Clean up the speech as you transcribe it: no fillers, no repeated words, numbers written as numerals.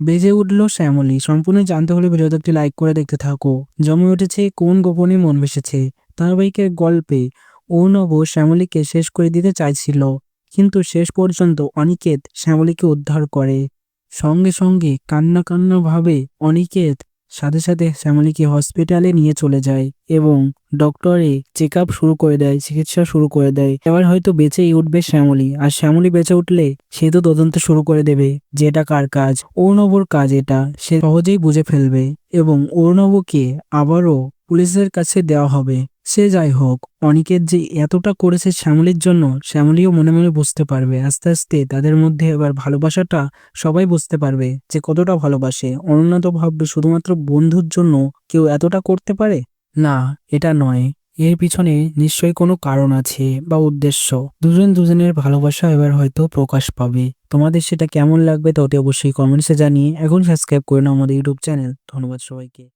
বেজে উঠল শ্যামলী। সম্পূর্ণ জানতে হলে ভিডিওতে একটি লাইক করে দেখতে থাকো। জমে উঠেছে কোন গোপনে মন ভেসেছে ধারাবাহিকের গল্পে। অর্ণব শ্যামলীকে শেষ করে দিতে চাইছিল, কিন্তু শেষ পর্যন্ত অনিকেত শ্যামলীকে উদ্ধার করে। সঙ্গে সঙ্গে কান্না কান্না ভাবে অনিকেত সাথে সাথে শ্যামলীকে হসপিটালে নিয়ে চলে যায় এবং ডক্টরে চেক আপ শুরু করে দেয়, চিকিৎসা শুরু করে দেয়। এবার হয়তো বেঁচেই উঠবে শ্যামলী, আর শ্যামলী বেঁচে উঠলে সে তো তদন্ত শুরু করে দেবে যে এটা কার কাজ। অর্ণবর কাজ এটা সে সহজেই বুঝে ফেলবে এবং অর্ণবকে আবারও পুলিশের কাছে দেওয়া হবে। সে যাই হোক, অনিকেত যে এতটা করেছে শ্যামলীর জন্য শ্যামলীও মনে মনে বুঝতে পারবে। আস্তে আস্তে তাদের মধ্যে এবার ভালোবাসাটা সবাই বুঝতে পারবে যে কতটা ভালোবাসে। অনন্যা তো ভাববে শুধুমাত্র বন্ধুর জন্য কেউ এতটা করতে পারে, না এটা নয়, এর পিছনে নিশ্চয়ই কোনো কারণ আছে বা উদ্দেশ্য। দুজন দুজনের ভালোবাসা এবার হয়তো প্রকাশ পাবে। তোমাদের সেটা কেমন লাগবে তা অতি অবশ্যই কমেন্টসে জানিয়ে এখন সাবস্ক্রাইব করে নাও আমাদের ইউটিউব চ্যানেল। ধন্যবাদ সবাইকে।